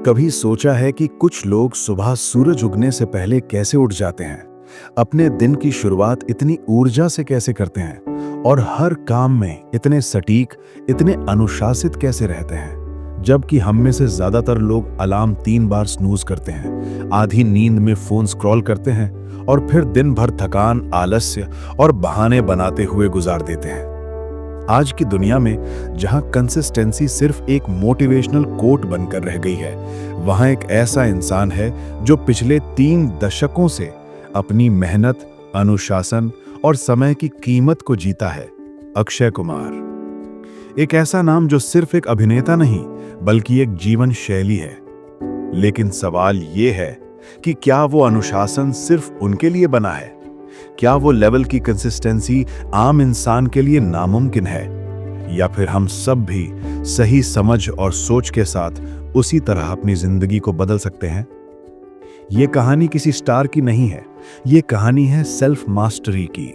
कभी सोचा है कि कुछ लोग सुबह सूरज उगने से पहले कैसे उठ जाते हैं, अपने दिन की शुरुआत इतनी ऊर्जा से कैसे करते हैं और हर काम में इतने सटीक, इतने अनुशासित कैसे रहते हैं, जबकि हम में से ज्यादातर लोग अलार्म 3 बार स्नूज करते हैं, आधी नींद में फोन स्क्रॉल करते हैं और फिर दिन भर थकान, आलस्य और बहाने बनाते हुए गुजार देते हैं। आज की दुनिया में जहां कंसिस्टेंसी सिर्फ एक मोटिवेशनल कोट बनकर रह गई है, वहां एक ऐसा इंसान है जो पिछले 3 दशकों से अपनी मेहनत, अनुशासन और समय की कीमत को जीता है। अक्षय कुमार एक ऐसा नाम जो सिर्फ एक अभिनेता नहीं बल्कि एक जीवन शैली है। लेकिन सवाल यह है कि क्या वो अनुशासन सिर्फ उनके लिए बना है? क्या वो लेवल की कंसिस्टेंसी आम इंसान के लिए नामुमकिन है, या फिर हम सब भी सही समझ और सोच के साथ उसी तरह अपनी जिंदगी को बदल सकते हैं? ये कहानी किसी स्टार की नहीं है, ये कहानी है सेल्फ मास्टरी की।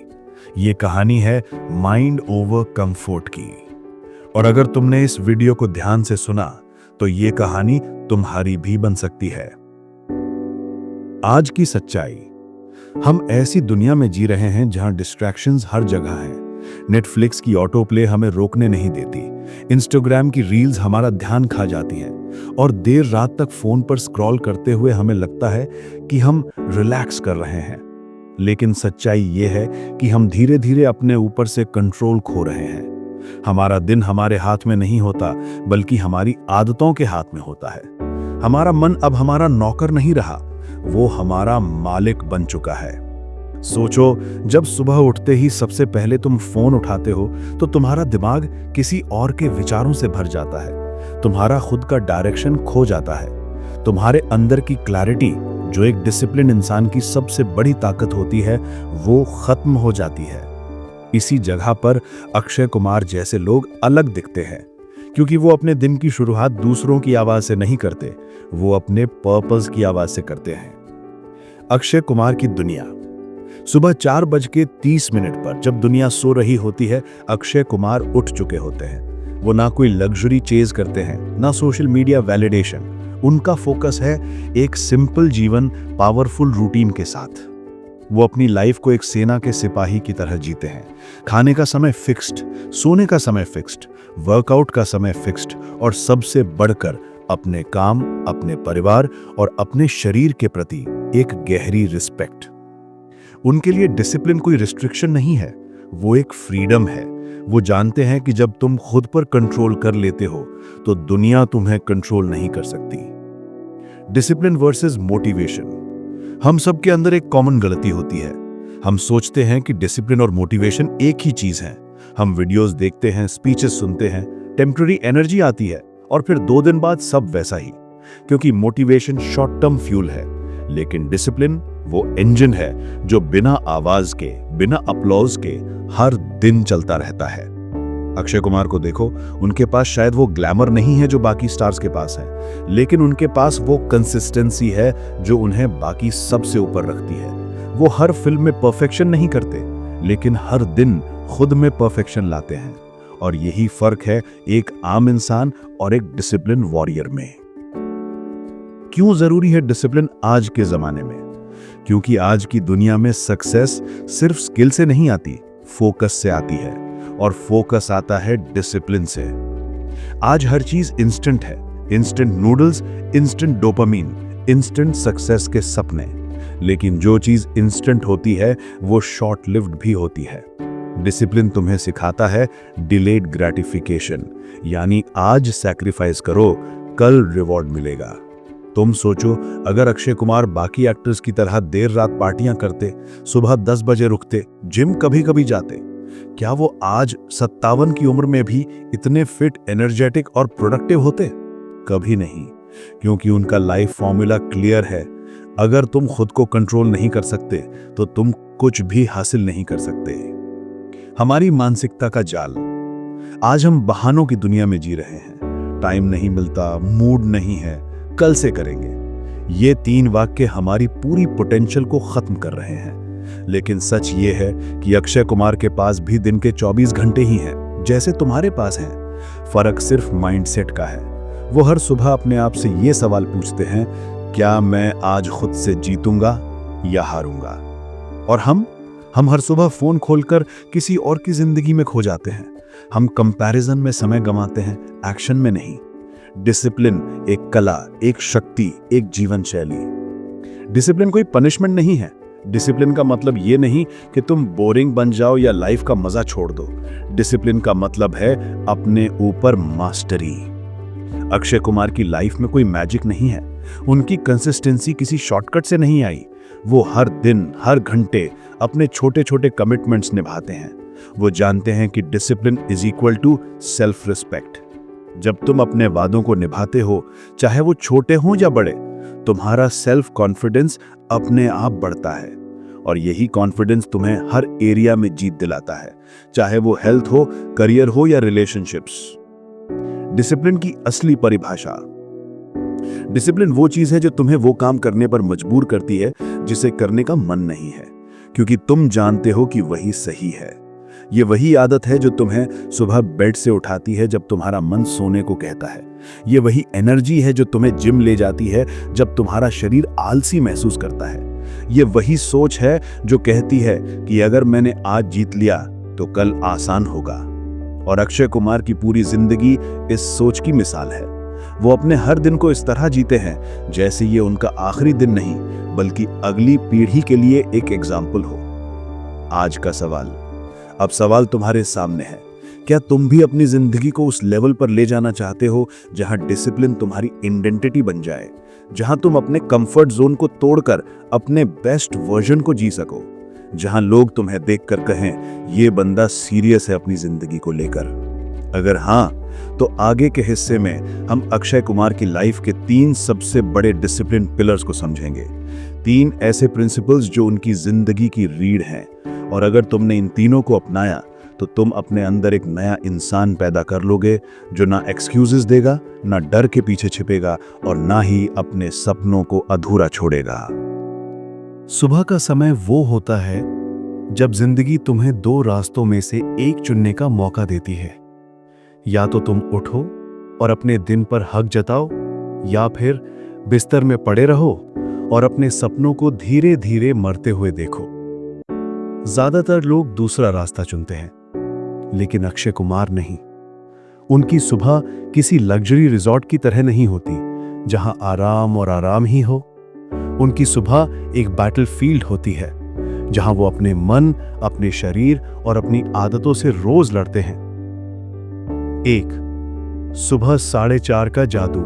ये कहानी है माइंड ओवर कंफर्ट की। और अगर तुमने इस वीडियो को ध्यान से सुना तो ये कहानी तुम्हारी भी बन सकती है। आज की सच्चाई, हम ऐसी दुनिया में जी रहे हैं जहां डिस्ट्रैक्शंस हर जगह हैं। नेटफ्लिक्स की ऑटो प्ले हमें रोकने नहीं देती, इंस्टाग्राम की रील्स हमारा ध्यान खा जाती हैं और देर रात तक फोन पर स्क्रॉल करते हुए हमें लगता है कि हम रिलैक्स कर रहे हैं। लेकिन सच्चाई ये है कि हम धीरे धीरे अपने ऊपर से कंट्रोल खो रहे हैं। हमारा दिन हमारे हाथ में नहीं होता बल्कि हमारी आदतों के हाथ में होता है। हमारा मन अब हमारा नौकर नहीं रहा, वो हमारा मालिक बन चुका है। सोचो, जब सुबह उठते ही सबसे पहले तुम फोन उठाते हो तो तुम्हारा दिमाग किसी और के विचारों से भर जाता है, तुम्हारा खुद का डायरेक्शन खो जाता है, तुम्हारे अंदर की क्लैरिटी, जो एक डिसिप्लिन इंसान की सबसे बड़ी ताकत होती है, वो खत्म हो जाती है। इसी जगह पर अक्षय कुमार जैसे लोग अलग दिखते हैं, क्योंकि वो अपने दिन की शुरुआत दूसरों की आवाज से नहीं करते, वो अपने पर्पस की आवाज से करते हैं। अक्षय कुमार की दुनिया। सुबह 4:30 पर जब दुनिया सो रही होती है, अक्षय कुमार उठ चुके होते हैं। वो ना कोई लग्जरी चेज करते हैं, ना सोशल मीडिया वैलिडेशन। उनका फोकस है एक सिंपल जीवन, पावरफुल रूटीन के साथ। वो अपनी लाइफ को एक सेना के सिपाही की तरह जीते हैं। खाने का समय फिक्स्ड, सोने का समय फिक्स्ड, वर्कआउट का समय फिक्स्ड और सबसे बढ़कर अपने काम, अपने परिवार और अपने शरीर के प्रति एक गहरी रिस्पेक्ट। उनके लिए डिसिप्लिन कोई रिस्ट्रिक्शन नहीं है, वो एक फ्रीडम है। वो जानते हैं कि जब तुम खुद पर कंट्रोल कर लेते हो तो दुनिया तुम्हें कंट्रोल नहीं कर सकती। Discipline versus motivation. हम सब के अंदर एक कॉमन गलती होती है। हम सोचते हैं कि डिसिप्लिन और मोटिवेशन एक ही चीज है। हम वीडियोस देखते हैं, स्पीचेस सुनते हैं, टेम्पररी एनर्जी आती है और फिर 2 दिन बाद सब वैसा ही, क्योंकि मोटिवेशन शॉर्ट टर्म फ्यूल है, लेकिन डिसिप्लिन वो इंजन है जो बिना आवाज के, बिना अपलॉज के हर दिन चलता रहता है। अक्षय कुमार को देखो, उनके पास शायद वो ग्लैमर नहीं है जो बाकी स्टार्स के पास है, लेकिन उनके पास वो कंसिस्टेंसी है जो उन्हें बाकी सबसे ऊपर रखती है। वो हर फिल्म में परफेक्शन नहीं करते, लेकिन हर दिन खुद में परफेक्शन लाते हैं। और यही फर्क है एक आम इंसान और एक डिसिप्लिन वॉरियर में। क्यों जरूरी है डिसिप्लिन आज के जमाने में? क्योंकि आज की दुनिया में सक्सेस सिर्फ स्किल से नहीं आती, फोकस से आती है, और फोकस आता है डिसिप्लिन से। आज हर चीज इंस्टेंट है, instant noodles, instant dopamine, instant success के सपने। लेकिन जो चीज इंस्टेंट होती है वो शॉर्ट लिव्ड भी होती है। डिसिप्लिन तुम्हें सिखाता है डिलेड ग्रेटिफिकेशन, यानी आज सैक्रिफाइस करो, कल रिवॉर्ड मिलेगा। तुम सोचो, अगर अक्षय कुमार बाकी एक्टर्स की तरह देर रात पार्टियां करते, सुबह 10 बजे रुकते, जिम कभी कभी जाते, क्या वो आज 57 की उम्र में भी इतने फिट, एनर्जेटिक और प्रोडक्टिव होते? कभी नहीं, क्योंकि उनका लाइफ फॉर्मूला क्लियर है। अगर तुम खुद को कंट्रोल नहीं कर सकते तो तुम कुछ भी हासिल नहीं कर सकते। हमारी मानसिकता का जाल। आज हम बहानों की दुनिया में जी रहे हैं। टाइम नहीं मिलता, मूड नहीं है, कल से करेंगे। ये 3 वाक्य हमारी पूरी पोटेंशियल को खत्म कर रहे हैं। लेकिन सच ये है कि अक्षय कुमार के पास भी दिन के 24 घंटे ही हैं, जैसे तुम्हारे पास हैं। फर्क सिर्फ माइंडसेट का है। वो हर सुबह अपने आप से ये सवाल पूछते हैं, क्या मैं आज खुद से जीतूंगा या हारूंगा? और हम हर सुबह फोन खोलकर किसी और की जिंदगी में खो जाते हैं। हम कंपैरिजन में समय गंवाते हैं, एक्शन में नहीं। डिसिप्लिन एक कला, एक शक्ति, एक जीवन शैली। डिसिप्लिन कोई पनिशमेंट नहीं है। डिसिप्लिन का मतलब ये नहीं कि तुम बोरिंग बन जाओ या लाइफ का मजा छोड़ दो। डिसिप्लिन का मतलब है अपने ऊपर मास्टरी। अक्षय कुमार की लाइफ में कोई मैजिक नहीं है। उनकी कंसिस्टेंसी किसी शॉर्टकट से नहीं आई। वो हर दिन, हर घंटे अपने छोटे छोटे कमिटमेंट्स निभाते हैं। वो जानते हैं कि discipline is equal to self respect. जब तुम अपने वादों को निभाते हो, चाहे वो छोटे हों या बड़े, तुम्हारा सेल्फ कॉन्फिडेंस अपने आप बढ़ता है। और यही कॉन्फिडेंस तुम्हें हर एरिया में जीत दिलाता है, चाहे वो हेल्थ हो, करियर हो या रिलेशनशिप्स। डिसिप्लिन की असली परिभाषा। डिसिप्लिन वो चीज है जो तुम्हें वो काम करने पर मजबूर करती है जिसे करने का मन नहीं है, क्योंकि तुम जानते हो कि वही सही है। ये वही आदत है जो तुम्हें सुबह बेड से उठाती है जब तुम्हारा मन सोने को कहता है। ये वही एनर्जी है जो तुम्हें जिम ले जाती है जब तुम्हारा शरीर आलसी महसूस करता है। ये वही सोच है जो कहती है कि अगर मैंने आज जीत लिया तो कल आसान होगा। और अक्षय कुमार की पूरी जिंदगी इस सोच की मिसाल है। वो अपने हर दिन को इस तरह जीते हैं जैसे ये उनका आखिरी दिन नहीं, बल्कि अगली पीढ़ी के लिए एक एग्जाम्पल हो। आज का सवाल, अब सवाल तुम्हारे सामने है। क्या तुम भी अपनी जिंदगी को उस लेवल पर ले जाना चाहते हो जहां डिसिप्लिन तुम्हारी आइडेंटिटी बन जाए, जहां तुम अपने कंफर्ट जोन को तोड़कर अपने बेस्ट वर्जन को जी सको, जहां लोग तुम्हें देखकर कहें ये बंदा सीरियस है अपनी जिंदगी को लेकर? अगर हां, तो आगे के हिस्से में हम अक्षय कुमार की लाइफ के 3 सबसे बड़े डिसिप्लिन पिलर्स को समझेंगे। 3 ऐसे प्रिंसिपल्स जो उनकी जिंदगी की रीढ़ हैं। और अगर तुमने इन तीनों को अपनाया तो तुम अपने अंदर एक नया इंसान पैदा कर लोगे, जो ना एक्सक्यूजेस देगा, ना डर के पीछे छिपेगा और ना ही अपने सपनों को अधूरा छोड़ेगा। सुबह का समय वो होता है जब जिंदगी तुम्हें 2 रास्तों में से एक चुनने का मौका देती है। या तो तुम उठो और अपने दिन पर हक जताओ, या फिर बिस्तर में पड़े रहो और अपने सपनों को धीरे धीरे मरते हुए देखो। ज्यादातर लोग दूसरा रास्ता चुनते हैं, लेकिन अक्षय कुमार नहीं। उनकी सुबह किसी लग्जरी रिजॉर्ट की तरह नहीं होती जहां आराम और आराम ही हो। उनकी सुबह एक बैटलफील्ड होती है जहां वो अपने मन, अपने शरीर और अपनी आदतों से रोज लड़ते हैं। 1, सुबह 4:30 का जादू।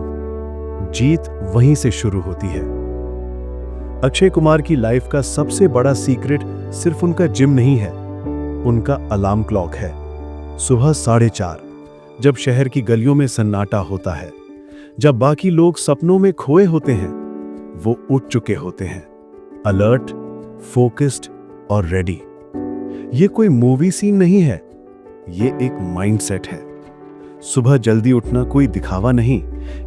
जीत वहीं से शुरू होती है। अक्षय कुमार की लाइफ का सबसे बड़ा सीक्रेट सिर्फ उनका जिम नहीं है, उनका अलार्म क्लॉक है। सुबह 4:30, जब शहर की गलियों में सन्नाटा होता है, जब बाकी लोग सपनों में खोए होते हैं, वो उठ चुके होते हैं, अलर्ट, फोकस्ड और रेडी। ये कोई मूवी सीन नहीं है, ये एक माइंडसेट है। सुबह जल्दी उठना कोई दिखावा नहीं,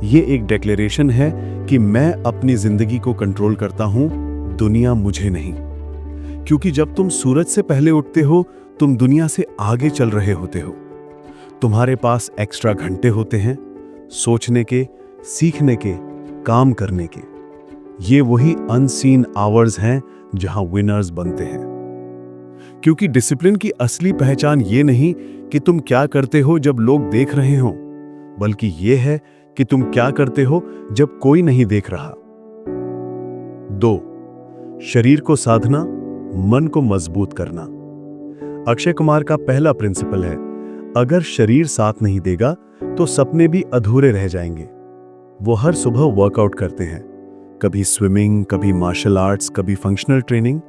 ये एक डिक्लेरेशन है कि मैं अपनी जिंदगी को कंट्रोल करता हूं, दुनिया मुझे नहीं। क्योंकि जब तुम सूरज से पहले उठते हो, तुम दुनिया से आगे चल रहे होते हो। तुम्हारे पास एक्स्ट्रा घंटे होते हैं, सोचने के, सीखने के, काम करने के। ये वही अनसीन आवर्स हैं जहां विनर्स बनते हैं। क्योंकि डिसिप्लिन की असली पहचान ये नहीं कि तुम क्या करते हो जब लोग देख रहे हो, बल्कि ये है कि तुम क्या करते हो जब कोई नहीं देख रहा। 2, शरीर को साधना, मन को मजबूत करना। अक्षय कुमार का पहला प्रिंसिपल है, अगर शरीर साथ नहीं देगा तो सपने भी अधूरे रह जाएंगे। वो हर सुबह वर्कआउट करते हैं, कभी स्विमिंग, कभी मार्शल आर्ट्स, कभी फंक्शनल ट्रेनिंग।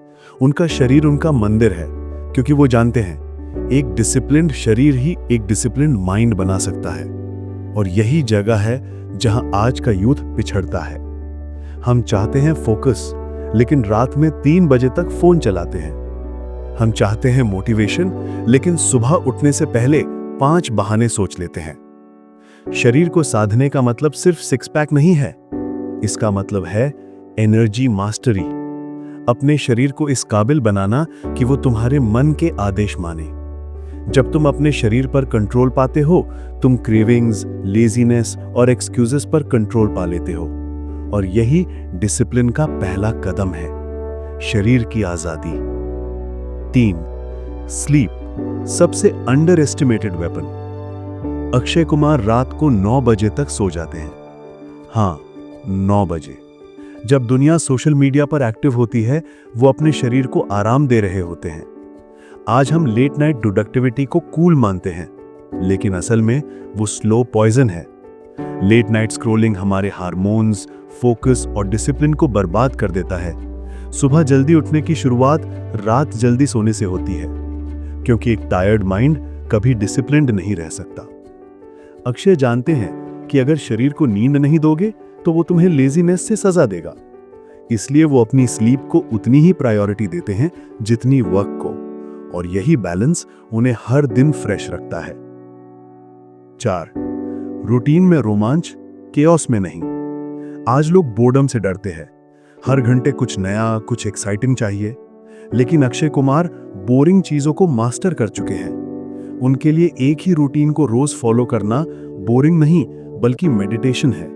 उनका शरीर उनका मंदिर है, क्योंकि वो जानते हैं एक डिसिप्लिन्ड शरीर ही एक डिसिप्लिन्ड माइंड बना सकता है। और यही जगह है जहां आज का यूथ पिछड़ता है। हम चाहते हैं फोकस, लेकिन रात में 3 बजे तक फोन चलाते हैं। हम चाहते हैं मोटिवेशन, लेकिन सुबह उठने से पहले 5 बहाने सोच लेते हैं। शरीर को साधने का मतलब सिर्फ 6 पैक नहीं है, इसका मतलब है एनर्जी मास्टरी। अपने शरीर को इस काबिल बनाना कि वो तुम्हारे मन के आदेश माने। जब तुम अपने शरीर पर कंट्रोल पाते हो, तुम क्रेविंग्स, लेजीनेस और एक्सक्यूजेस पर कंट्रोल पा लेते हो। और यही डिसिप्लिन का पहला कदम है, शरीर की आजादी। 3. स्लीप, सबसे under estimated weapon. Akshay Kumar रात को 9 बजे तक सो जाते हैं। हाँ, 9 बजे। जब दुनिया सोशल मीडिया पर एक्टिव होती है, वो अपने शरीर को आराम दे रहे होते हैं। आज हम लेट नाइट प्रोडक्टिविटी को कूल मानते हैं, लेकिन असल में वो स्लो पॉइजन है। लेट नाइट स्क्रोलिंग हमारे हार्मोन्स, फोकस और डिसिप्लिन को बर्बाद कर देता है। सुबह जल्दी उठने की शुरुआत रात जल्दी सोने से होती है, क्योंकि एक टायर्ड माइंड कभी डिसिप्लिन्ड नहीं रह सकता। अक्षय जानते हैं कि अगर शरीर को नींद नहीं दोगे तो वो तुम्हें लेजीनेस से सजा देगा। इसलिए वो अपनी स्लीप को उतनी ही प्रायोरिटी देते हैं जितनी वर्क को, और यही बैलेंस उन्हें हर दिन फ्रेश रखता है। 4. रूटीन में रोमांच, केओस में नहीं। आज लोग बोर्डम से डरते हैं। हर घंटे कुछ नया, कुछ एक्साइटिंग चाहिए। लेकिन अक्षय कुमार बोरिंग चीजों को मास्टर कर चुके हैं। उनके लिए एक ही रूटीन को रोज फॉलो करना बोरिंग नहीं, बल्कि मेडिटेशन है,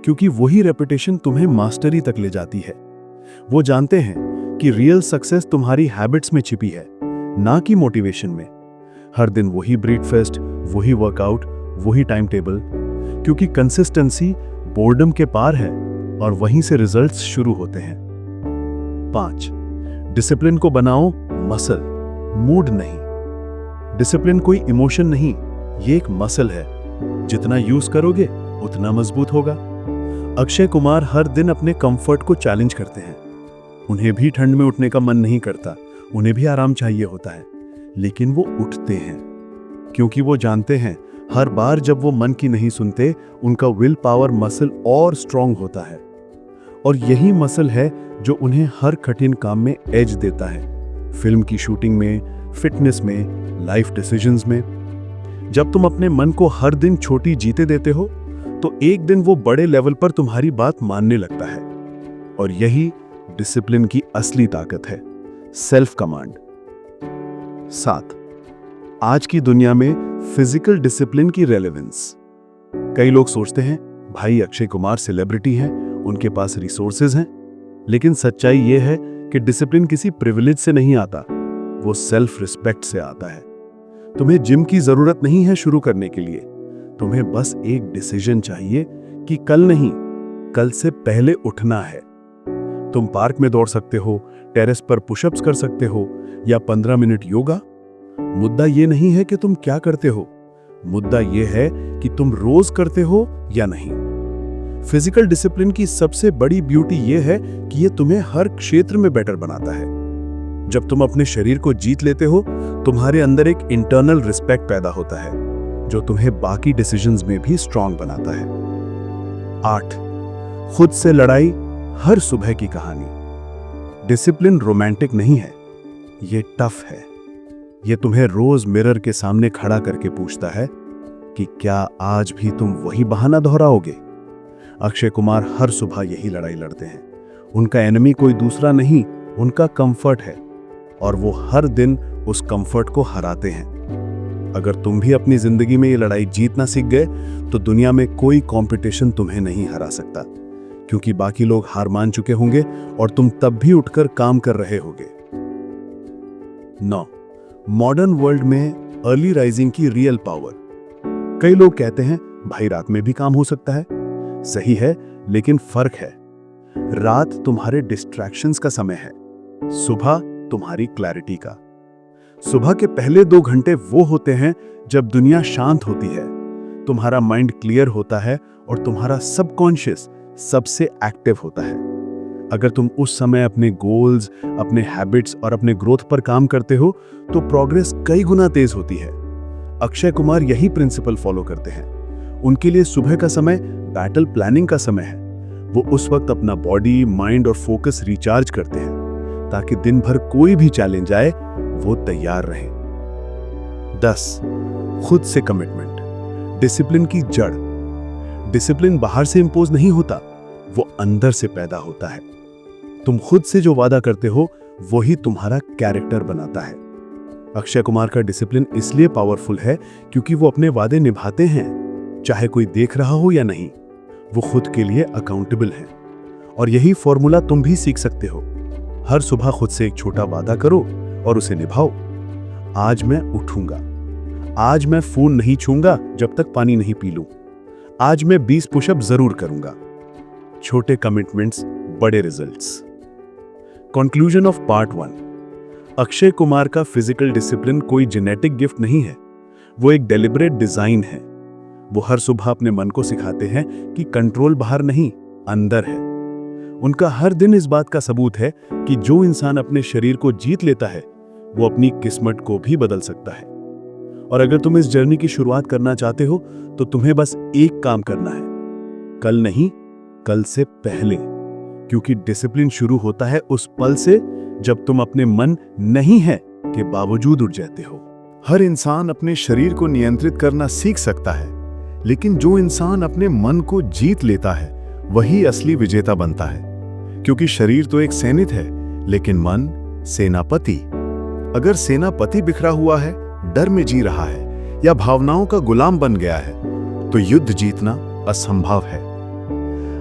क्योंकि वही रेपिटेशन तुम्हें मास्टरी तक ले जाती है। वो जानते हैं कि रियल सक्सेस तुम्हारी हैबिट्स में छिपी है, ना कि मोटिवेशन में। हर दिन वही ब्रेकफास्ट, वही वर्कआउट, वही टाइम टेबल, क्योंकि कंसिस्टेंसी बोर्डम के पार है और वहीं से रिजल्ट्स शुरू होते हैं। 5. डिसिप्लिन को बनाओ मसल, मूड नहीं। डिसिप्लिन कोई इमोशन नहीं, ये एक मसल है। जितना यूज करोगे उतना मजबूत होगा। अक्षय कुमार हर दिन अपने कंफर्ट को चैलेंज करते हैं। उन्हें भी ठंड में उठने का मन नहीं करता, उन्हें भी आराम चाहिए होता है, लेकिन वो उठते हैं, क्योंकि वो जानते हैं हर बार जब वो मन की नहीं सुनते, उनका विल पावर मसल और स्ट्रांग होता है। और यही मसल है जो उन्हें हर कठिन काम में एज देता है, फिल्म की शूटिंग में, फिटनेस में, लाइफ डिसीजंस में। जब तुम अपने मन को हर दिन छोटी जीते देते हो, तो एक दिन वो बड़े लेवल पर तुम्हारी बात मानने लगता है। और यही डिसिप्लिन की असली ताकत है, सेल्फ कमांड। 7. आज की दुनिया में फिजिकल डिसिप्लिन की रेलेवेंस। कई लोग सोचते हैं भाई अक्षय कुमार सेलिब्रिटी हैं, उनके पास रिसोर्सेज हैं, लेकिन सच्चाई यह है कि डिसिप्लिन किसी प्रिविलेज से नहीं आता, वो सेल्फ रिस्पेक्ट से आता है। तुम्हें जिम की जरूरत नहीं है शुरू करने के लिए, तुम्हें बस एक डिसीजन चाहिए कि कल नहीं, कल से पहले उठना है। तुम पार्क में दौड़ सकते हो, टेरेस पर पुशअप्स कर सकते हो, या 15 मिनट योगा। मुद्दा ये नहीं है कि तुम क्या करते हो, मुद्दा ये है कि तुम रोज करते हो या नहीं। फिजिकल डिसिप्लिन की सबसे बड़ी ब्यूटी ये है कि ये तुम्हें हर क्षेत्र में बेटर बनाता है। जब तुम अपने शरीर को जीत लेते हो, तुम्हारे अंदर एक इंटरनल रिस्पेक्ट पैदा होता है, जो तुम्हें बाकी डिसीजंस में भी स्ट्रांग बनाता है। 8. खुद से लड़ाई, हर सुबह की कहानी। डिसिप्लिन रोमांटिक नहीं है, ये टफ है। ये तुम्हें रोज मिरर के सामने खड़ा करके पूछता है कि क्या आज भी तुम वही बहाना दोहराओगे। अक्षय कुमार हर सुबह यही लड़ाई लड़ते हैं। उनका एनिमी कोई दूसरा नहीं, उनका कंफर्ट है, और वो हर दिन उस कंफर्ट को हराते हैं। अगर तुम भी अपनी जिंदगी में ये लड़ाई जीतना सीख गए, तो दुनिया में कोई कंपटीशन तुम्हें नहीं हरा सकता, क्योंकि बाकी लोग हार मान चुके होंगे और तुम तब भी उठकर काम कर रहे होगे। 9. मॉडर्न वर्ल्ड में अर्ली राइजिंग की रियल पावर। कई लोग कहते हैं भाई रात में भी काम हो सकता है। सही है, लेकिन फर्क है। रात तुम्हारे डिस्ट्रैक्शंस का समय है, सुबह तुम्हारी क्लैरिटी का। सुबह के पहले 2 घंटे वो होते हैं जब दुनिया शांत होती है, तुम्हारा माइंड क्लियर होता है और तुम्हारा सबकॉन्शियस सबसे एक्टिव होता है। अगर तुम उस समय अपने गोल्स, अपने हैबिट्स और अपने ग्रोथ पर काम करते हो, तो प्रोग्रेस कई गुना तेज होती है। अक्षय कुमार यही प्रिंसिपल फॉलो करते हैं। उनके लिए सुबह का समय बैटल प्लानिंग का समय है। वो उस वक्त अपना बॉडी, माइंड और फोकस रिचार्ज करते हैं, ताकि दिन भर कोई भी चैलेंज आए वो तैयार रहे। 10. खुद से कमिटमेंट, डिसिप्लिन की जड़। डिसिप्लिन बाहर से इंपोज नहीं होता, वो अंदर से पैदा होता है। तुम खुद से जो वादा करते हो, वही तुम्हारा कैरेक्टर बनाता है। अक्षय कुमार का डिसिप्लिन इसलिए पावरफुल है क्योंकि वो अपने वादे निभाते हैं, चाहे कोई देख रहा हो या नहीं। वो खुद के लिए अकाउंटेबल है और यही फॉर्मूला तुम भी सीख सकते हो। हर सुबह खुद से एक छोटा वादा करो और उसे निभाओ। आज मैं उठूंगा, आज मैं फोन नहीं छूंगा जब तक पानी नहीं पी लूं, आज मैं 20 पुशअप जरूर करूंगा। छोटे कमिटमेंट्स, बड़े results. Conclusion of part 1। Akshay Kumar का फिजिकल डिसिप्लिन कोई जेनेटिक गिफ्ट नहीं है, वो एक डेलिब्रेट डिजाइन है। वो हर सुबह अपने मन को सिखाते हैं कि कंट्रोल बाहर नहीं, अंदर है। उनका हर दिन इस बात का सबूत है कि जो इंसान अपने शरीर को जीत लेता है वो अपनी किस्मत को भी बदल सकता है। और अगर तुम इस जर्नी की शुरुआत करना चाहते हो तो तुम्हें बस एक काम करना है, कल नहीं, कल से पहले, क्योंकि डिसिप्लिन शुरू होता है उस पल से जब तुम अपने मन नहीं है के बावजूद उठ जाते हो। हर इंसान अपने शरीर को नियंत्रित करना सीख सकता है, लेकिन जो इंसान अपने मन को जीत लेता है वही असली विजेता बनता है। क्योंकि शरीर तो एक सैनिक है, लेकिन मन सेनापति। अगर सेनापति बिखरा हुआ है, डर में जी रहा है या भावनाओं का गुलाम बन गया है तो युद्ध जीतना असंभव है।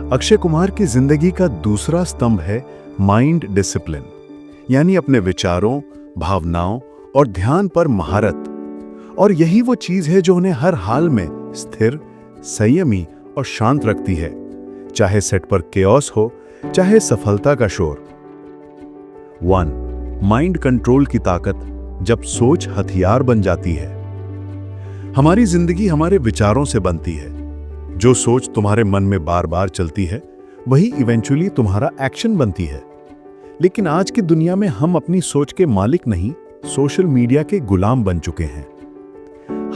अक्षय कुमार की जिंदगी का दूसरा स्तंभ है माइंड डिसिप्लिन, यानी अपने विचारों, भावनाओं और ध्यान पर महारत। और यही वो चीज है जो उन्हें हर हाल में स्थिर, संयमी और शांत रखती है, चाहे सेट पर केओस हो, चाहे सफलता का शोर। 1. माइंड कंट्रोल की ताकत, जब सोच हथियार बन जाती है। हमारी जिंदगी हमारे विचारों से बनती है। जो सोच तुम्हारे मन में बार बार चलती है वही इवेंचुअली तुम्हारा एक्शन बनती है। लेकिन आज की दुनिया में हम अपनी सोच के मालिक नहीं, सोशल मीडिया के गुलाम बन चुके हैं।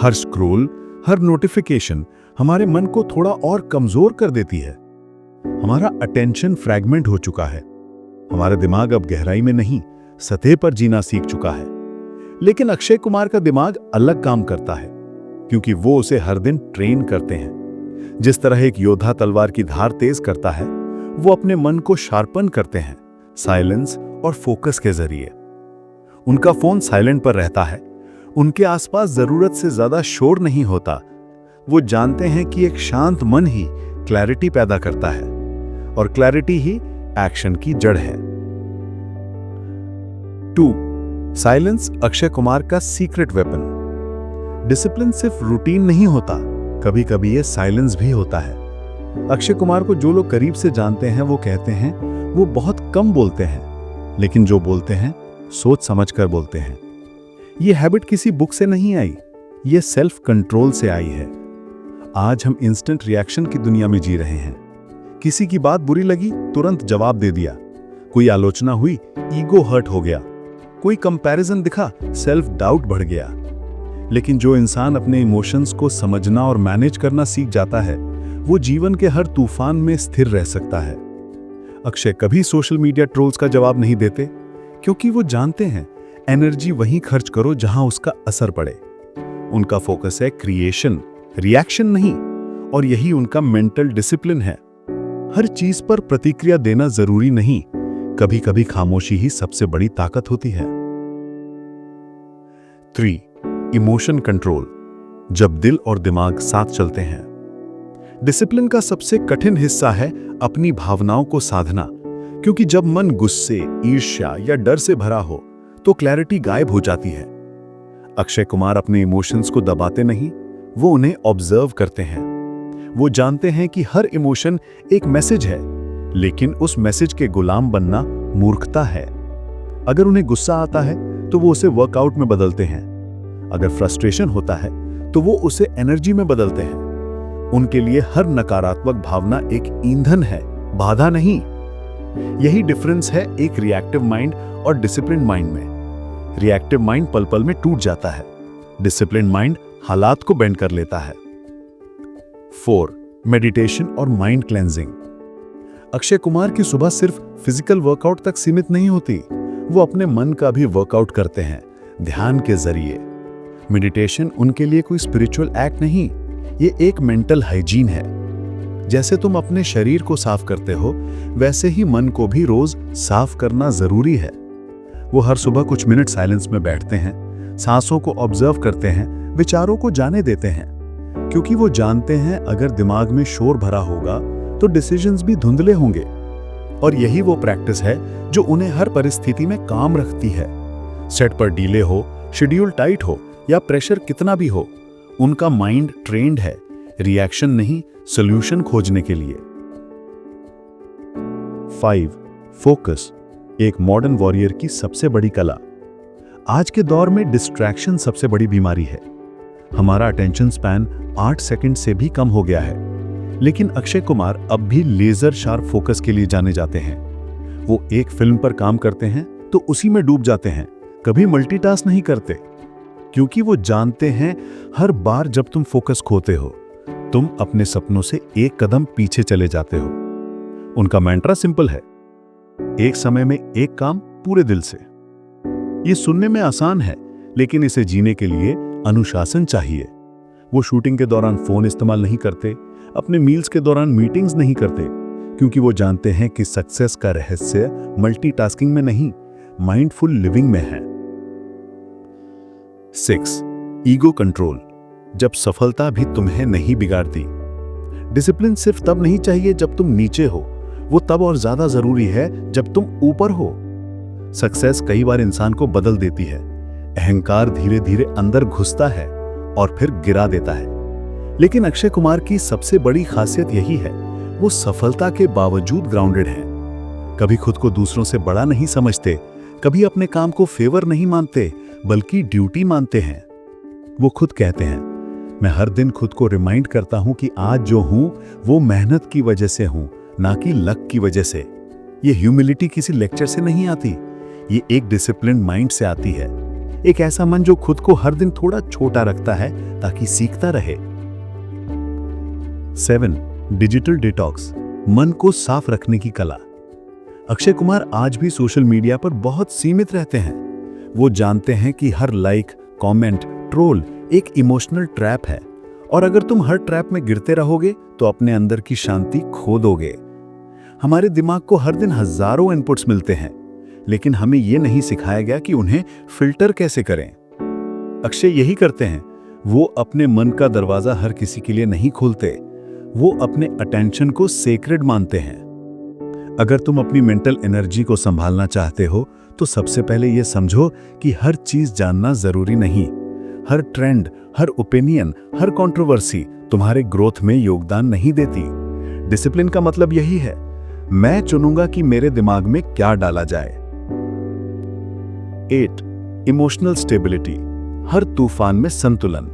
हर स्क्रॉल, हर नोटिफिकेशन हमारे मन को थोड़ा और कमजोर कर देती है। हमारा अटेंशन फ्रैगमेंट हो चुका है। हमारा दिमाग अब गहराई में नहीं, सतह पर जीना सीख चुका है। लेकिन अक्षय कुमार का दिमाग अलग काम करता है, क्योंकि वो उसे हर दिन ट्रेन करते हैं। जिस तरह एक योद्धा तलवार की धार तेज करता है, वो अपने मन को शार्पन करते हैं साइलेंस और फोकस के जरिए। उनका फोन साइलेंट पर रहता है, उनके आसपास जरूरत से ज्यादा शोर नहीं होता। वो जानते हैं कि एक शांत मन ही क्लैरिटी पैदा करता है और क्लैरिटी ही एक्शन की जड़ है। 2. साइलेंस अक्षय कुमार का सीक्रेट वेपन। डिसिप्लिन सिर्फ रूटीन नहीं होता, कभी कभी ये साइलेंस भी होता है। अक्षय कुमार को जो लोग करीब से जानते हैं वो कहते हैं वो बहुत कम बोलते हैं, लेकिन जो बोलते हैं सोच समझकर बोलते हैं। ये हैबिट किसी बुक से नहीं आई, ये सेल्फ कंट्रोल से आई है। आज हम इंस्टेंट रिएक्शन की दुनिया में जी रहे हैं। किसी की बात बुरी लगी, तुरंत जवाब दे दिया। कोई आलोचना हुई, ईगो हर्ट हो गया। कोई कंपैरिजन दिखा, सेल्फ डाउट बढ़ गया। लेकिन जो इंसान अपने इमोशंस को समझना और मैनेज करना सीख जाता है, वो जीवन के हर तूफान में स्थिर रह सकता है। अक्षय कभी सोशल मीडिया ट्रोल्स का जवाब नहीं देते, क्योंकि वो जानते हैं एनर्जी वहीं खर्च करो जहां उसका असर पड़े। उनका फोकस है क्रिएशन, रिएक्शन नहीं, और यही उनका मेंटल डिसिप्लिन है। हर चीज पर प्रतिक्रिया देना जरूरी नहीं, कभी कभी खामोशी ही सबसे बड़ी ताकत होती है। 3. इमोशन कंट्रोल, जब दिल और दिमाग साथ चलते हैं। डिसिप्लिन का सबसे कठिन हिस्सा है अपनी भावनाओं को साधना, क्योंकि जब मन गुस्से, ईर्ष्या या डर से भरा हो तो क्लैरिटी गायब हो जाती है। अक्षय कुमार अपने इमोशंस को दबाते नहीं, वो उन्हें ऑब्जर्व करते हैं। वो जानते हैं कि हर इमोशन एक मैसेज है, लेकिन उस मैसेज के गुलाम बनना मूर्खता है। अगर उन्हें गुस्सा आता है तो वो उसे वर्कआउट में बदलते हैं। अगर फ्रस्ट्रेशन होता है तो वो उसे एनर्जी में बदलते हैं। उनके लिए हर नकारात्मक भावना एक ईंधन है, बाधा नहीं। यही डिफरेंस है एक रिएक्टिव माइंड और डिसिप्लिन माइंड में। रिएक्टिव माइंड पल पल में टूट जाता है, डिसिप्लिन माइंड हालात को बेंड कर लेता है। 4. मेडिटेशन और माइंड क्लेंजिंग। अक्षय कुमार की सुबह सिर्फ फिजिकल वर्कआउट तक सीमित नहीं होती, वो अपने मन का भी वर्कआउट करते हैं ध्यान के जरिए। मेडिटेशन उनके लिए कोई स्पिरिचुअल एक्ट नहीं, ये एक मेंटल हाइजीन है। जैसे तुम अपने शरीर को साफ करते हो, वैसे ही मन को भी रोज साफ करना जरूरी है। वो हर सुबह कुछ मिनट साइलेंस में बैठते हैं, सांसों को ऑब्जर्व करते हैं, विचारों को जाने देते हैं, क्योंकि वो जानते हैं अगर दिमाग में शोर भरा होगा तो डिसीजंस भी धुंधले होंगे। और यही वो प्रैक्टिस है जो उन्हें हर परिस्थिति में काम रखती है। सेट पर डीले हो, शेड्यूल टाइट हो या प्रेशर कितना भी हो, उनका माइंड ट्रेंड है रिएक्शन नहीं, सॉल्यूशन खोजने के लिए। 5. फोकस, एक मॉडर्न वॉरियर की सबसे बड़ी कला। आज के दौर में डिस्ट्रैक्शन सबसे बड़ी बीमारी है। हमारा अटेंशन स्पैन 8 सेकंड से भी कम हो गया है। लेकिन अक्षय कुमार अब भी लेजर शार्प फोकस के लिए जाने जाते हैं। वो एक फिल्म पर काम करते हैं तो उसी में डूब जाते हैं, कभी मल्टीटास्क नहीं करते, क्योंकि वो जानते हैं हर बार जब तुम फोकस खोते हो तुम अपने सपनों से एक कदम पीछे चले जाते हो। उनका मैंट्रा सिंपल है, एक समय में एक काम पूरे दिल से। ये सुनने में आसान है, लेकिन इसे जीने के लिए अनुशासन चाहिए। वो शूटिंग के दौरान फोन इस्तेमाल नहीं करते, अपने मील्स के दौरान मीटिंग्स नहीं करते, क्योंकि वो जानते हैं कि सक्सेस का रहस्य मल्टीटास्किंग में नहीं, माइंडफुल लिविंग में है। 6. ईगो कंट्रोल, जब सफलता भी तुम्हें नहीं बिगाड़ती। डिसिप्लिन सिर्फ तब नहीं चाहिए जब तुम नीचे हो, वो तब और ज्यादा जरूरी है जब तुम ऊपर हो। सक्सेस कई बार इंसान को बदल देती है। अहंकार धीरे धीरे अंदर घुसता है और फिर गिरा देता है। लेकिन अक्षय कुमार की सबसे बड़ी खासियत यही है, वो सफलता के बावजूद ग्राउंडेड हैं। कभी खुद को दूसरों से बड़ा नहीं समझते, कभी अपने काम को फेवर नहीं मानते, बल्कि ड्यूटी मानते हैं। वो खुद कहते हैं, मैं हर दिन खुद को रिमाइंड करता हूं कि आज जो हूं वो मेहनत की वजह से हूं, ना कि लक की वजह से। ये ह्यूमिलिटी किसी लेक्चर से नहीं आती, ये एक डिसिप्लिन माइंड से आती है। एक ऐसा मन जो खुद को हर दिन थोड़ा छोटा रखता है ताकि सीखता रहे। 7. डिजिटल डिटॉक्स, मन को साफ रखने की कला। अक्षय कुमार आज भी सोशल मीडिया पर बहुत सीमित रहते हैं। वो जानते हैं कि हर लाइक, कमेंट, ट्रोल एक इमोशनल ट्रैप है, और अगर तुम हर ट्रैप में गिरते रहोगे तो अपने अंदर की शांति खो दोगे। हमारे दिमाग को हर दिन हजारों इनपुट्स मिलते हैं, लेकिन हमें यह नहीं सिखाया गया कि उन्हें फिल्टर कैसे करें। अक्षय यही करते हैं, वो अपने मन का दरवाजा हर किसी के लिए नहीं खोलते, वो अपने अटेंशन को सेक्रेड मानते हैं। अगर तुम अपनी मेंटल एनर्जी को संभालना चाहते हो तो सबसे पहले यह समझो कि हर चीज जानना जरूरी नहीं। हर ट्रेंड, हर ओपिनियन, हर कंट्रोवर्सी तुम्हारे ग्रोथ में योगदान नहीं देती। डिसिप्लिन का मतलब यही है, मैं चुनूंगा कि मेरे दिमाग में क्या डाला जाए। 8. इमोशनल स्टेबिलिटी, हर तूफान में संतुलन।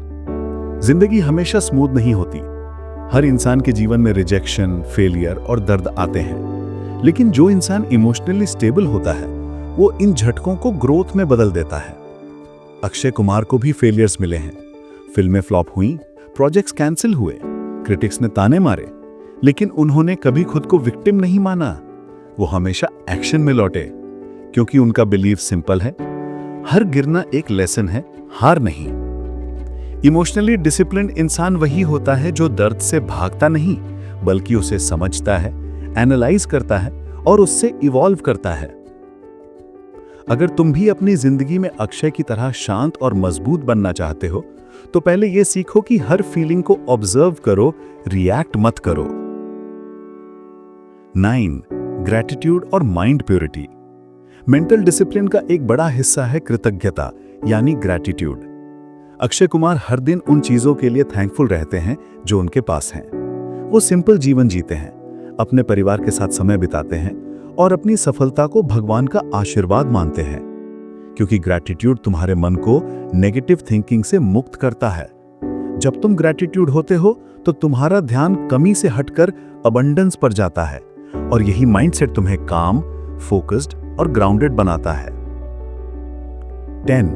जिंदगी हमेशा स्मूथ नहीं होती। हर इंसान के जीवन में रिजेक्शन, फेलियर और दर्द आते हैं, लेकिन जो इंसान इमोशनली स्टेबल होता है वो इन झटकों को ग्रोथ में बदल देता है। अक्षय कुमार को भी फेलियर्स मिले हैं, फिल्में फ्लॉप हुई, प्रोजेक्ट्स कैंसिल हुए, क्रिटिक्स ने ताने मारे, लेकिन उन्होंने कभी खुद को विक्टिम नहीं माना। वो हमेशा एक्शन में लौटे, क्योंकि उनका बिलीफ सिंपल है, हर गिरना एक लेसन है, हार नहीं। इमोशनली डिसिप्लिन्ड इंसान वही होता है जो दर्द से भागता नहीं, बल्कि उसे समझता है, एनालाइज करता है और उससे इवॉल्व करता है। अगर तुम भी अपनी जिंदगी में अक्षय की तरह शांत और मजबूत बनना चाहते हो तो पहले यह सीखो कि हर फीलिंग को ऑब्जर्व करो, रिएक्ट मत करो। 9. ग्रैटिट्यूड और माइंड प्योरिटी। मेंटल डिसिप्लिन का एक बड़ा हिस्सा है कृतज्ञता, यानी ग्रैटिट्यूड। अक्षय कुमार हर दिन उन चीजों के लिए थैंकफुल रहते हैं जो उनके पास हैं। वो सिंपल जीवन जीते हैं, अपने परिवार के साथ समय बिताते हैं और अपनी सफलता को भगवान का आशीर्वाद मानते हैं, क्योंकि ग्रैटिट्यूड तुम्हारे मन को नेगेटिव थिंकिंग से मुक्त करता है। जब तुम ग्रैटिट्यूड होते हो तो तुम्हारा ध्यान कमी से हटकर अबंडेंस पर जाता है, और यही माइंडसेट तुम्हें काम, फोकस्ड और ग्राउंडेड बनाता है। 10.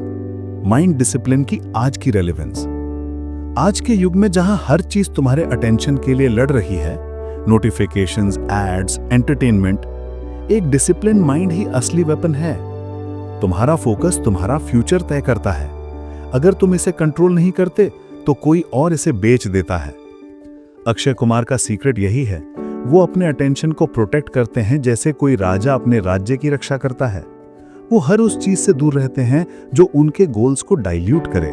माइंड डिसिप्लिन की आज की रेलेवेंस। आज के युग में जहां हर चीज तुम्हारे अटेंशन के लिए लड़ रही है, नोटिफिकेशंस, एड्स, एंटरटेनमेंट, एक डिसिप्लिन माइंड ही असली वेपन है। तुम्हारा फोकस तुम्हारा फ्यूचर तय करता है। अगर तुम इसे कंट्रोल नहीं करते तो कोई और इसे बेच देता है। अक्षय कुमार का सीक्रेट यही है, वो अपने अटेंशन को प्रोटेक्ट करते हैं जैसे कोई राजा अपने राज्य की रक्षा करता है। वो हर उस चीज से दूर रहते हैं जो उनके गोल्स को डाइल्यूट करे।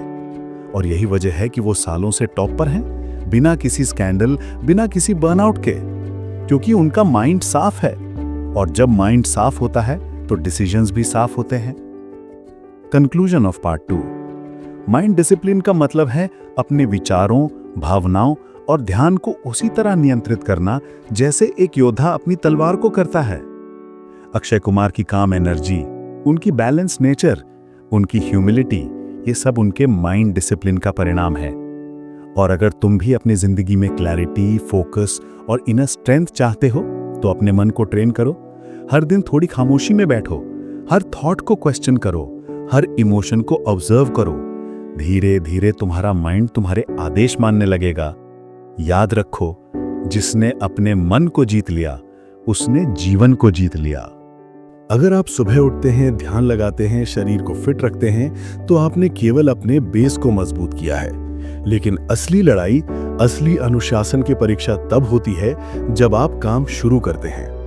और यही वजह है कि वो सालों से टॉप पर हैं, बिना किसी स्कैंडल, बिना किसी बर्नआउट के, क्योंकि उनका माइंड साफ है। और जब माइंड साफ होता है तो डिसीजंस भी साफ होते हैं। Conclusion of part 2। Mind discipline का मतलब है अपने विचारों, भावनाओं और ध्यान को उसी तरह नियंत्रित करना जैसे एक योद्धा अपनी तलवार को करता है। अक्षय कुमार की काम एनर्जी, उनकी बैलेंस नेचर, उनकी ह्यूमिलिटी, ये सब उनके माइंड डिसिप्लिन का परिणाम है। और अगर तुम भी अपनी जिंदगी में क्लैरिटी, फोकस और इनर स्ट्रेंथ चाहते हो तो अपने मन को ट्रेन करो। हर दिन थोड़ी खामोशी में बैठो, हर थॉट को क्वेश्चन करो, हर इमोशन को ऑब्जर्व करो। धीरे धीरे तुम्हारा माइंड तुम्हारे आदेश मानने लगेगा। याद रखो, जिसने अपने मन को जीत लिया उसने जीवन को जीत लिया। अगर आप सुबह उठते हैं, ध्यान लगाते हैं, शरीर को फिट रखते हैं तो आपने केवल अपने बेस को मजबूत किया है। लेकिन असली लड़ाई, असली अनुशासन की परीक्षा तब होती है जब आप काम शुरू करते हैं।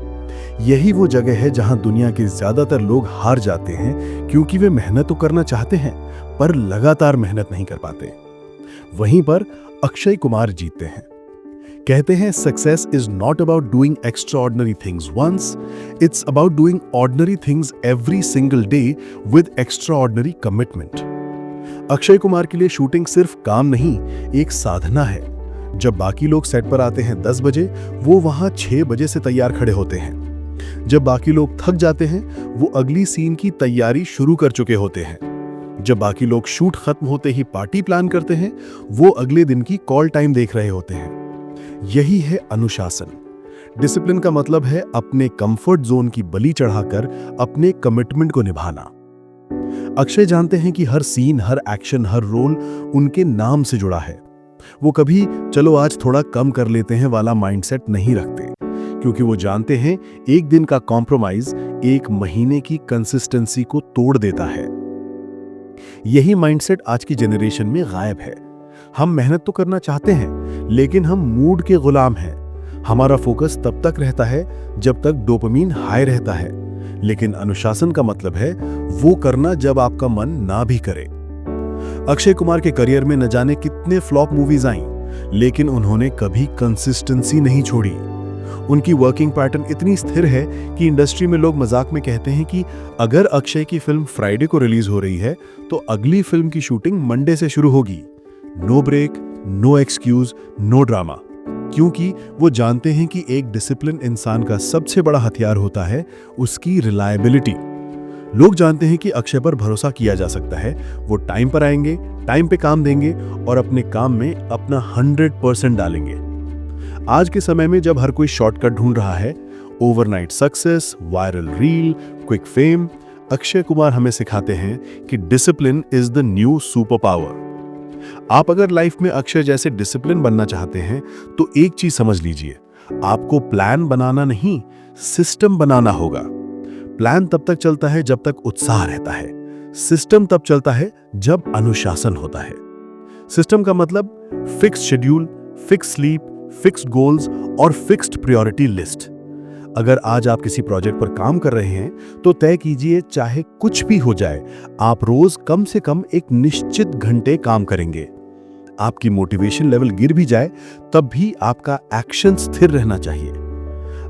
यही वो जगह है जहां दुनिया के ज्यादातर लोग हार जाते हैं, क्योंकि वे मेहनत तो करना चाहते हैं पर लगातार मेहनत नहीं कर पाते। वहीं पर अक्षय कुमार जीतते हैं। कहते हैं success is not about doing extraordinary things once, it's about doing ordinary things every single day with extraordinary commitment. Akshay Kumar के लिए शूटिंग सिर्फ काम नहीं, एक साधना है। जब बाकी लोग सेट पर आते हैं 10 बजे, वो वहां 6 बजे से तैयार खड़े होते हैं। जब बाकी लोग थक जाते हैं, वो अगली सीन की तैयारी शुरू कर चुके होते हैं। जब बाकी लोग शूट खत्म होते ही पार्टी प्लान करते हैं, वो अगले दिन की कॉल टाइम देख रहे होते हैं। यही है अनुशासन। डिसिप्लिन का मतलब है अपने कंफर्ट जोन की बलि चढ़ाकर अपने कमिटमेंट को निभाना। अक्षय जानते हैं कि हर सीन, हर एक्शन, हर रोल उनके नाम से जुड़ा है। वो कभी चलो आज थोड़ा कम कर लेते हैं वाला माइंडसेट नहीं रखते, क्योंकि वो जानते हैं एक दिन का कॉम्प्रोमाइज एक महीने की कंसिस्टेंसी को तोड़ देता है। यही माइंडसेट आज की जनरेशन में गायब है। हम मेहनत तो करना चाहते हैं, लेकिन हम मूड के गुलाम हैं। हमारा फोकस तब तक रहता है जब तक डोपामिन हाई रहता है। लेकिन अनुशासन का मतलब है वो करना जब आपका मन ना भी करे। अक्षय कुमार के करियर में न जाने कितने फ्लॉप मूवीज आईं, लेकिन उन्होंने कभी कंसिस्टेंसी नहीं छोड़ी। उनकी वर्किंग पैटर्न इतनी स्थिर है कि इंडस्ट्री में लोग मजाक में कहते हैं कि अगर अक्षय की फिल्म फ्राइडे को रिलीज हो रही है तो अगली फिल्म की शूटिंग मंडे से शुरू होगी। No break, no excuse, no drama. क्योंकि वो जानते हैं कि एक डिसिप्लिन इंसान का सबसे बड़ा हथियार होता है उसकी रिलायबिलिटी। लोग जानते हैं कि अक्षय पर भरोसा किया जा सकता है। वो टाइम पर आएंगे, टाइम पे काम देंगे और अपने काम में अपना 100% डालेंगे। आज के समय में जब हर कोई शॉर्टकट ढूंढ रहा है, overnight success, viral reel, quick fame, Akshay Kumar हमें सिखाते हैं कि discipline is the new super power. आप अगर लाइफ में अक्षय जैसे डिसिप्लिन बनना चाहते हैं तो एक चीज समझ लीजिए, आपको प्लान बनाना नहीं, सिस्टम बनाना होगा। प्लान तब तक चलता है जब तक उत्साह रहता है, सिस्टम तब चलता है जब अनुशासन होता है। सिस्टम का मतलब fix schedule, fix sleep, fixed goals और फिक्स्ड प्रायोरिटी लिस्ट। अगर आज आप किसी प्रोजेक्ट पर काम कर रहे हैं तो तय कीजिए, चाहे कुछ भी हो जाए, आप रोज कम से कम एक निश्चित घंटे काम करेंगे। आपकी मोटिवेशन लेवल गिर भी जाए तब भी आपका एक्शन स्थिर रहना चाहिए।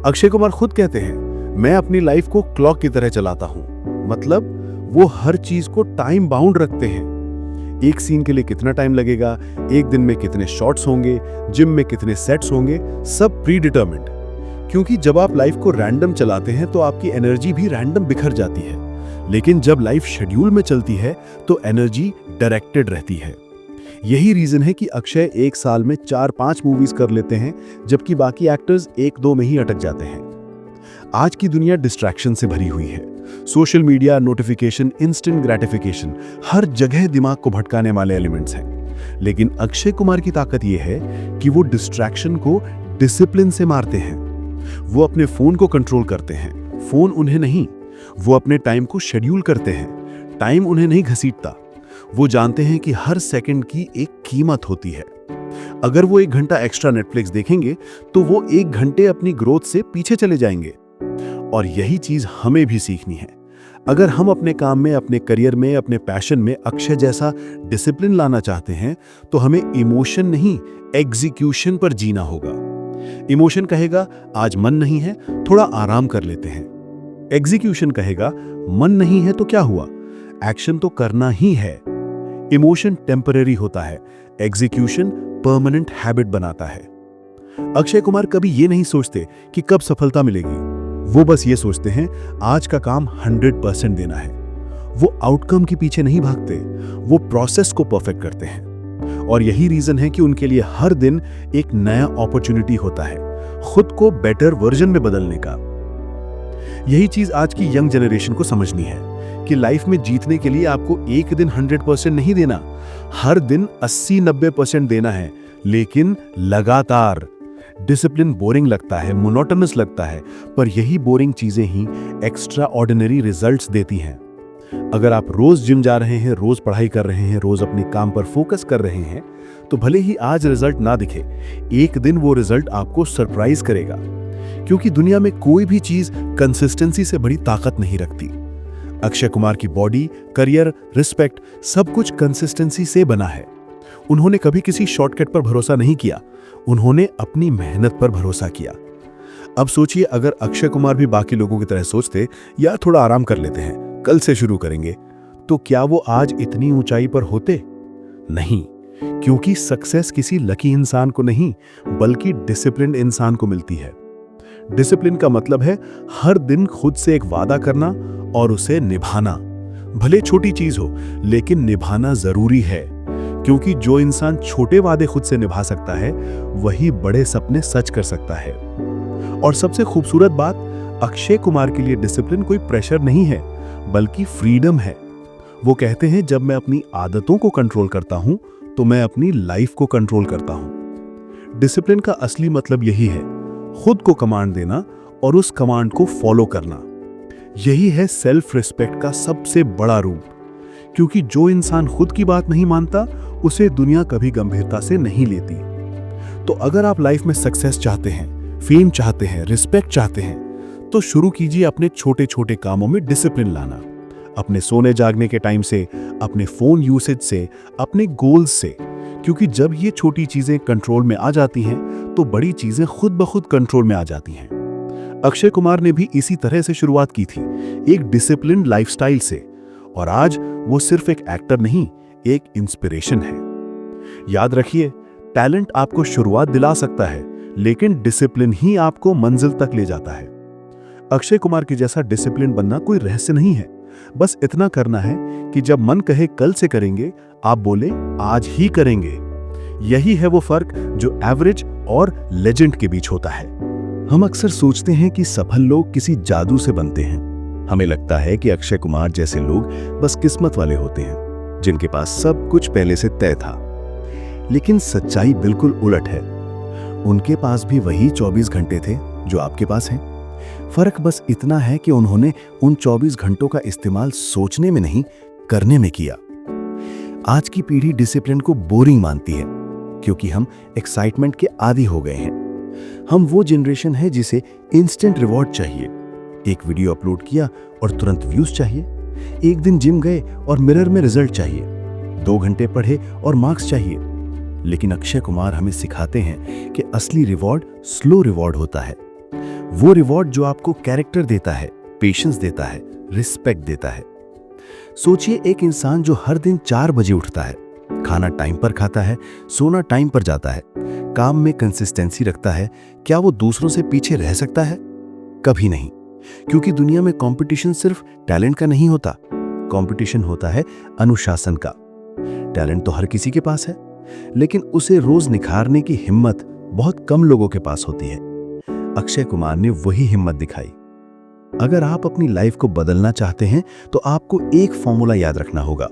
अक्षय कुमार खुद कहते हैं, मैं अपनी लाइफ को क्लॉक की तरह चलाता हूं। मतलब वो हर चीज को टाइम बाउंड रखते हैं। एक सीन के लिए कितना टाइम लगेगा, एक दिन में कितने शॉट्स होंगे, जिम में कितने सेट्स होंगे, सब प्री डिटर्मिन्ड। क्योंकि जब आप लाइफ को रैंडम चलाते हैं तो आपकी एनर्जी भी रैंडम बिखर जाती है। लेकिन जब लाइफ शेड्यूल में चलती है तो एनर्जी डायरेक्टेड रहती है। यही रीजन है कि अक्षय एक साल में 4-5 मूवीज कर लेते हैं, जबकि बाकी एक्टर्स 1-2 में ही अटक जाते हैं। आज की दुनिया डिस्ट्रैक्शन से भरी हुई है। Social media, notification, instant gratification, हर जगह दिमाग को भटकाने वाले एलिमेंट्स हैं। लेकिन अक्षय कुमार की ताकत यह है कि वो डिस्ट्रैक्शन को डिसिप्लिन से मारते हैं। वो अपने फोन को कंट्रोल करते हैं, फोन उन्हें नहीं। वो अपने टाइम को शेड्यूल करते हैं, टाइम उन्हें नहीं घसीटता। वो जानते हैं कि हर सेकंड की एक कीमत होती है। अगर वो 1 घंटा एक्स्ट्रा नेटफ्लिक्स देखेंगे तो वो 1 घंटे अपनी ग्रोथ से पीछे चले जाएंगे। और यही चीज हमें भी सीखनी है। अगर हम अपने काम में, अपने करियर में, अपने पैशन में अक्षय जैसा डिसिप्लिन लाना चाहते हैं तो हमें इमोशन नहीं, एग्जीक्यूशन पर जीना होगा। इमोशन कहेगा आज मन नहीं है, थोड़ा आराम कर लेते हैं। एग्जीक्यूशन कहेगा मन नहीं है तो क्या हुआ, एक्शन तो करना ही है। इमोशन टेम्पररी होता है, एग्जीक्यूशन परमानेंट हैबिट बनाता है। अक्षय कुमार कभी ये नहीं सोचते कि कब सफलता मिलेगी, वो बस ये सोचते हैं आज का काम 100% देना है। वो आउटकम के पीछे नहीं भागते, वो प्रोसेस को परफेक्ट करते हैं। और यही रीजन है कि उनके लिए हर दिन एक नया अपॉर्चुनिटी होता है खुद को बेटर वर्जन में बदलने का। यही चीज आज की यंग जनरेशन को समझनी है कि लाइफ में जीतने के लिए आपको एक दिन 100% नहीं देना, हर दिन 80-90% देना है, लेकिन लगातार। डिसिप्लिन बोरिंग लगता है, मोनोटोनस लगता है, पर यही बोरिंग चीजें ही एक्स्ट्रा ऑर्डिनरी रिजल्ट्स देती हैं। अगर आप रोज जिम जा रहे हैं, रोज पढ़ाई कर रहे हैं, रोज अपने काम पर फोकस कर रहे हैं, तो भले ही आज रिजल्ट ना दिखे, एक दिन वो रिजल्ट आपको सरप्राइज करेगा। क्योंकि दुनिया में कोई भी चीज कंसिस्टेंसी से बड़ी ताकत नहीं रखती। अक्षय कुमार की बॉडी, करियर, रिस्पेक्ट सब कुछ कंसिस्टेंसी से बना है। उन्होंने कभी किसी शॉर्टकट पर भरोसा नहीं किया, उन्होंने अपनी मेहनत पर भरोसा किया। अब सोचिए अगर अक्षय कुमार भी बाकी लोगों की तरह सोचते या थोड़ा आराम कर लेते हैं, कल से शुरू करेंगे, तो क्या वो आज इतनी ऊंचाई पर होते? नहीं, क्योंकि सक्सेस किसी लकी इंसान को नहीं, बल्कि डिसिप्लिन्ड इंसान को मिलती है। डिसिप्लिन का मतलब है हर दिन खुद से एक वादा करना और उसे निभाना। भले छोटी चीज हो, लेकिन निभाना जरूरी है, क्योंकि जो इंसान छोटे वादे खुद से निभा सकता है, वही बड़े सपने सच कर सकता है। और सबसे खूबसूरत बात, अक्षय कुमार के लिए डिसिप्लिन कोई प्रेशर नहीं है, बल्कि फ्रीडम है। वो कहते हैं जब मैं अपनी आदतों को कंट्रोल करता हूं, तो मैं अपनी लाइफ को कंट्रोल करता हूं। डिसिप्लिन का असली मतलब यही है, खुद को कमांड देना और उस कमांड को फॉलो करना। यही है सेल्फ रिस्पेक्ट का सबसे बड़ा रूप, क्योंकि जो इंसान खुद की बात नहीं मानता, उसे दुनिया कभी गंभीरता से नहीं लेती। तो अगर आप लाइफ में सक्सेस चाहते हैं, फेम चाहते हैं, रिस्पेक्ट चाहते हैं, तो शुरू कीजिए अपने छोटे छोटे कामों में डिसिप्लिन लाना। अपने सोने जागने के टाइम से, अपने फोन यूसेज से, अपने गोल्स से, क्योंकि जब ये छोटी चीजें कंट्रोल में आ जाती हैं, तो बड़ी चीजें खुद ब खुद कंट्रोल में आ जाती हैं। अक्षय कुमार ने भी इसी तरह से शुरुआत की थी, एक डिसिप्लिन्ड लाइफस्टाइल से, और आज वो सिर्फ एक एक्टर नहीं, एक इंस्पिरेशन है। याद रखिए, टैलेंट आपको शुरुआत दिला सकता है, लेकिन डिसिप्लिन ही आपको मंजिल तक ले जाता है। अक्षय कुमार की जैसा डिसिप्लिन बनना कोई रहस्य नहीं है, बस इतना करना है कि जब मन कहे कल से करेंगे, आप बोले आज ही करेंगे। यही है वो फर्क जो एवरेज और लेजेंड के बीच होता है। हम अक्सर सोचते हैं कि सफल लोग किसी जादू से बनते हैं। हमें लगता है कि अक्षय कुमार जैसे लोग बस किस्मत वाले होते हैं, जिनके पास सब कुछ पहले से तय था। लेकिन सच्चाई बिल्कुल उलट है। उनके पास भी वही 24 घंटे थे जो आपके पास हैं। फर्क बस इतना है कि उन्होंने उन 24 घंटों का इस्तेमाल सोचने में नहीं, करने में किया। आज की पीढ़ी डिसिप्लिन को बोरिंग मानती है, क्योंकि हम एक्साइटमेंट के आदी हो गए हैं। हम वो जनरेशन है जिसे इंस्टेंट रिवॉर्ड चाहिए। एक वीडियो अपलोड किया और तुरंत व्यूज चाहिए, एक दिन जिम गए और मिरर में रिजल्ट चाहिए, 2 घंटे पढ़े और मार्क्स चाहिए। लेकिन अक्षय कुमार हमें सिखाते हैं कि असली रिवॉर्ड स्लो रिवॉर्ड होता है। वो रिवॉर्ड जो आपको कैरेक्टर देता है, पेशेंस देता है, रिस्पेक्ट देता है। सोचिए एक इंसान जो हर दिन 4 बजे उठता है, खाना टाइम पर खाता है, सोना टाइम पर जाता है, काम में कंसिस्टेंसी रखता है, क्या वो दूसरों से पीछे रह सकता है? कभी नहीं, क्योंकि दुनिया में कंपटीशन सिर्फ टैलेंट का नहीं होता, कंपटीशन होता है अनुशासन का। टैलेंट तो हर किसी के पास है, लेकिन उसे रोज निखारने की हिम्मत बहुत कम लोगों के पास होती है। अक्षय कुमार ने वही हिम्मत दिखाई। अगर आप अपनी लाइफ को बदलना चाहते हैं, तो आपको एक फॉर्मूला याद रखना होगा,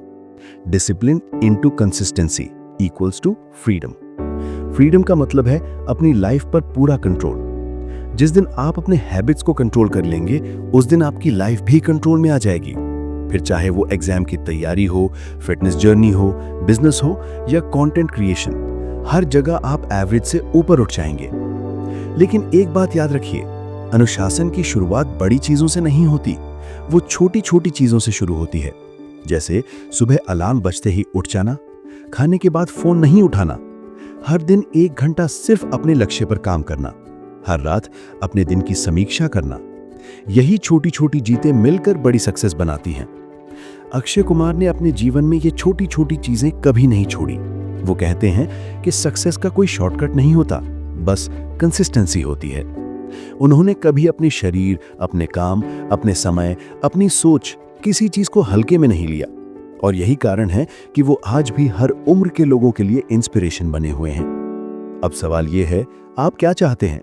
discipline into consistency equals to freedom. Freedom का मतलब है अपनी लाइफ पर पूरा कंट्रोल। जिस दिन आप अपने हैबिट्स को कंट्रोल कर लेंगे, उस दिन आपकी लाइफ भी कंट्रोल में आ जाएगी। फिर चाहे वो एग्जाम की तैयारी हो, फिटनेस जर्नी हो, बिजनेस हो या कंटेंट क्रिएशन, हर जगह आप एवरेज से ऊपर उठ जाएंगे। लेकिन एक बात याद रखिए, अनुशासन की शुरुआत बड़ी चीजों से नहीं होती, वो छोटी छोटी चीजों से शुरू होती है। जैसे सुबह अलार्म बजते ही उठ जाना, खाने के बाद फोन नहीं उठाना, हर दिन 1 घंटा सिर्फ अपने लक्ष्य पर काम करना, हर रात अपने दिन की समीक्षा करना। यही छोटी छोटी जीतें मिलकर बड़ी सक्सेस बनाती हैं। अक्षय कुमार ने अपने जीवन में ये छोटी छोटी चीजें कभी नहीं छोड़ी। वो कहते हैं कि सक्सेस का कोई शॉर्टकट नहीं होता, बस कंसिस्टेंसी होती है। उन्होंने कभी अपने शरीर, अपने काम, अपने समय, अपनी सोच, किसी चीज को हल्के में नहीं लिया। और यही कारण है कि वो आज भी हर उम्र के लोगों के लिए इंस्पिरेशन बने हुए हैं। अब सवाल ये है, आप क्या चाहते हैं?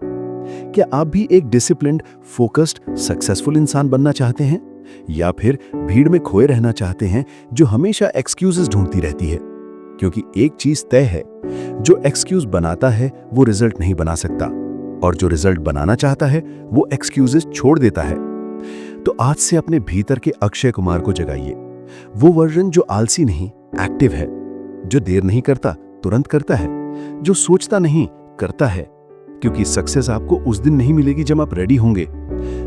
क्या आप भी एक डिसिप्लिन्ड, फोकस्ड, सक्सेसफुल इंसान बनना चाहते हैं, या फिर भीड़ में खोए रहना चाहते हैं जो हमेशा एक्सक्यूजेस ढूंढती रहती है? क्योंकि एक चीज तय है, जो एक्सक्यूज बनाता है वो रिजल्ट नहीं बना सकता, और जो रिजल्ट बनाना चाहता है वो एक्सक्यूजेस छोड़ देता है। तो आज से अपने भीतर के अक्षय कुमार को जगाइए, वो वर्जन जो आलसी नहीं, एक्टिव है, जो देर नहीं करता, तुरंत करता है, जो सोचता नहीं, करता है। क्योंकि सक्सेस आपको उस दिन नहीं मिलेगी जब आप रेडी होंगे,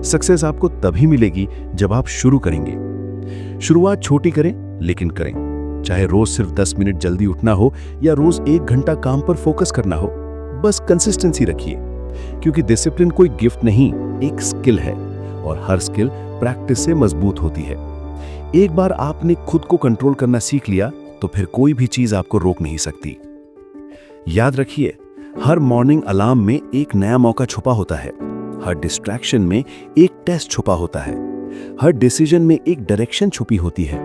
सक्सेस आपको तभी मिलेगी जब आप शुरू करेंगे। शुरुआत छोटी करें, लेकिन करें। चाहे रोज सिर्फ 10 मिनट जल्दी उठना हो या रोज 1 घंटा काम पर फोकस करना हो, बस कंसिस्टेंसी रखिए। क्योंकि डिसिप्लिन कोई गिफ्ट नहीं, एक स्किल है, और हर स्किल प्रैक्टिस से मजबूत होती है। एक बार आपने खुद को कंट्रोल करना सीख लिया तो फिर कोई भी चीज आपको रोक नहीं सकती। याद रखिए, हर मॉर्निंग अलार्म में एक नया मौका छुपा होता है, हर डिस्ट्रैक्शन में एक टेस्ट छुपा होता है, हर डिसीजन में एक डायरेक्शन छुपी होती है,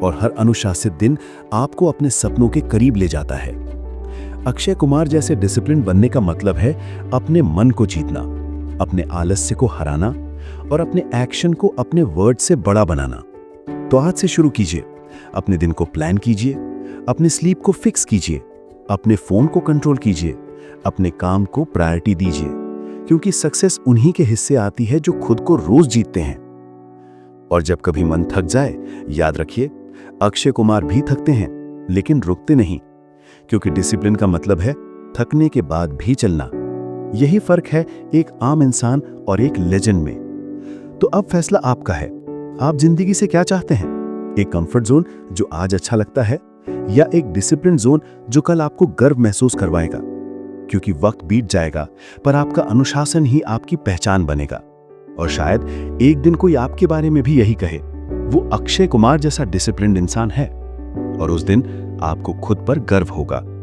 और हर अनुशासित दिन आपको अपने सपनों के करीब ले जाता है। अक्षय कुमार जैसे डिसिप्लिन बनने का मतलब है अपने मन को जीतना, अपने आलस्य को हराना, और अपने एक्शन को अपने वर्ड से बड़ा बनाना। तो आज से शुरू कीजिए, अपने दिन को प्लान कीजिए, अपने स्लीप को फिक्स कीजिए, अपने फोन को कंट्रोल कीजिए, अपने काम को प्रायोरिटी दीजिए। क्योंकि सक्सेस उन्हीं के हिस्से आती है जो खुद को रोज जीतते हैं। और जब कभी मन थक जाए, याद रखिए, अक्षय कुमार भी थकते हैं, लेकिन रुकते नहीं। क्योंकि डिसिप्लिन का मतलब है थकने के बाद भी चलना। यही फर्क है एक आम इंसान और एक लेजेंड में। तो अब फैसला आपका है, आप जिंदगी से क्या चाहते हैं? एक कंफर्ट जोन जो आज अच्छा लगता है, या एक डिसिप्लिन जोन जो कल आपको गर्व महसूस करवाएगा? क्योंकि वक्त बीत जाएगा, पर आपका अनुशासन ही आपकी पहचान बनेगा। और शायद एक दिन कोई आपके बारे में भी यही कहे, वो अक्षय कुमार जैसा डिसिप्लिन्ड इंसान है, और उस दिन आपको खुद पर गर्व होगा।